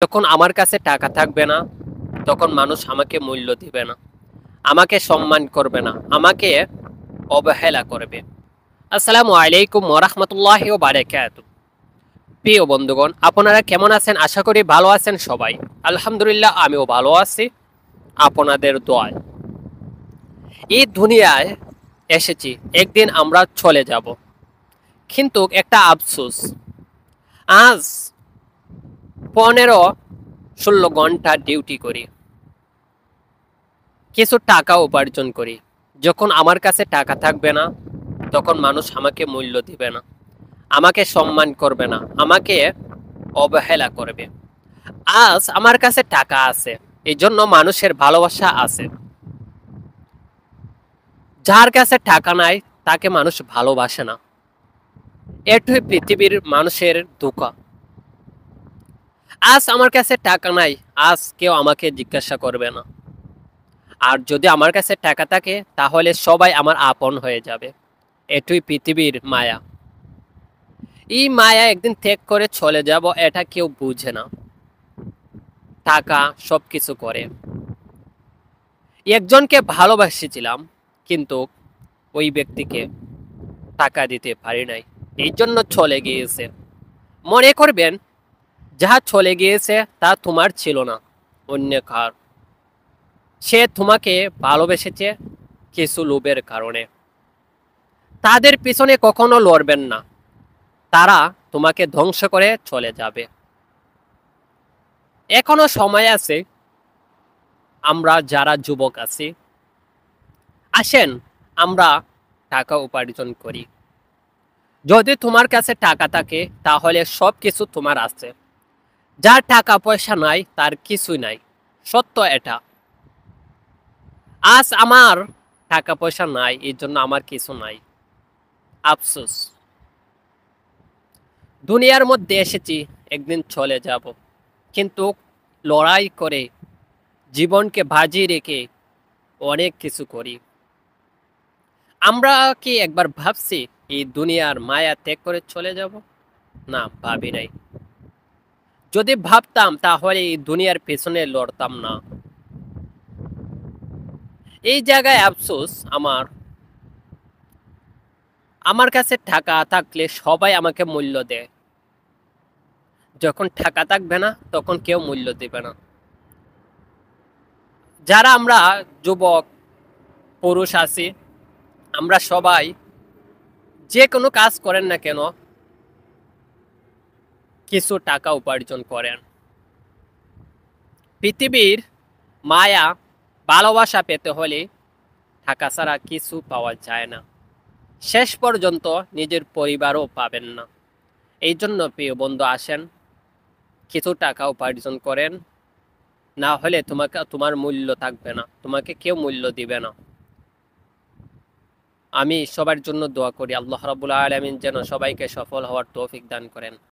যখন আমার কাছে টাকা থাকবে না, তখন মানুষ আমাকে মূল্য দিবে না, আমাকে সম্মান করবে না, আমাকে অবহেলা করবে। আসসালামু আলাইকুম ওয়া রাহমাতুল্লাহি ওয়া বারাকাতুহু। প্রিয় বন্ধুগণ, আপনারা কেমন আছেন? আশা করি ভালো আছেন সবাই। আলহামদুলিল্লাহ, আমিও ভালো আছি আপনাদের দোয়ায়। এই দুনিয়ায় এসেছি, একদিন আমরা চলে যাব। কিন্তু একটা আফসোস, আজ 15-16 ঘন্টা ডিউটি করি, কিছু টাকা উপার্জন করি। যখন আমার কাছে টাকা থাকবে না, তখন মানুষ আমাকে মূল্য দিবে না, আমাকে সম্মান করবে না, আমাকে অবহেলা করবে। আজ আমার কাছে টাকা আছে, এই জন্য মানুষের ভালোবাসা আছে। যার কাছে টাকা নাই, তাকে মানুষ ভালোবাসে না। এটাই পৃথিবীর মানুষের দুঃখ। আজ আমার কাছে টাকা নাই, আজ কেউ আমাকে জিজ্ঞাসা করবে না। আর যদি আমার কাছে টাকা থাকে, তাহলে সবাই আমার আপন হয়ে যাবে। এটাই পৃথিবীর মায়া। এই মায়া একদিন ত্যাগ করে চলে যাব, এটা কেউ বুঝে না। টাকা সবকিছু করে। একজনকে ভালোবাসেছিলাম, কিন্তু ওই ব্যক্তিকে টাকা দিতে পারি নাই, এই জন্য চলে গিয়েছে। মনে করবেন, যা চলে গিয়েছে তা তোমার ছিল না, অন্য কার। সে তোমাকে ভালোবেসেছে কিছু লোভের কারণে। তাদের পিছনে কখনো লড়বেন না, তারা তোমাকে ধ্বংস করে চলে যাবে। এখনো সময় আছে। আমরা যারা যুবক আছি, আসেন আমরা টাকা উপার্জন করি। যদি তোমার কাছে টাকা থাকে, তাহলে সব কিছু তোমার আছে। যার টাকা পয়সা নাই, তার কিছুই নাই। সত্য এটা। আজ আমার টাকা পয়সা নাই, এই জন্য আমার কিছু নাই। আফসোস। দুনিয়ার মধ্যে এসেছি, একদিন চলে যাব। কিন্তু লড়াই করে, জীবনকে বাজি রেখে অনেক কিছু করি। আমরা কি একবার ভাবছি এই দুনিয়ার মায়া ত্যাগ করে চলে যাব? না, ভাবি নাই। যদি ভাবতাম, তাহলে এই দুনিয়ার পেছনে লড়তাম না। এই জায়গায় আফসোস আমার। আমার কাছে টাকা থাকলে সবাই আমাকে মূল্য দেয়। যখন টাকা থাকবে না, তখন কেউ মূল্য দেবে না। যারা আমরা যুবক পুরুষ আছি, আমরা সবাই যে কোনো কাজ করেন না কেন, কিছু টাকা উপার্জন করেন। পৃথিবীর মায়া, ভালোবাসা পেতে হলে টাকা ছাড়া কিছু পাওয়া যায় না। শেষ পর্যন্ত নিজের পরিবারও পাবেন না। এই জন্য প্রিয় বন্ধু, আসেন কিছু টাকা উপার্জন করেন। না হলে তোমার মূল্য থাকবে না, তোমাকে কেউ মূল্য দিবে না। আমি সবার জন্য দোয়া করি, আল্লাহ রাব্বুল আলামিন যেন সবাইকে সফল হওয়ার তৌফিক দান করেন।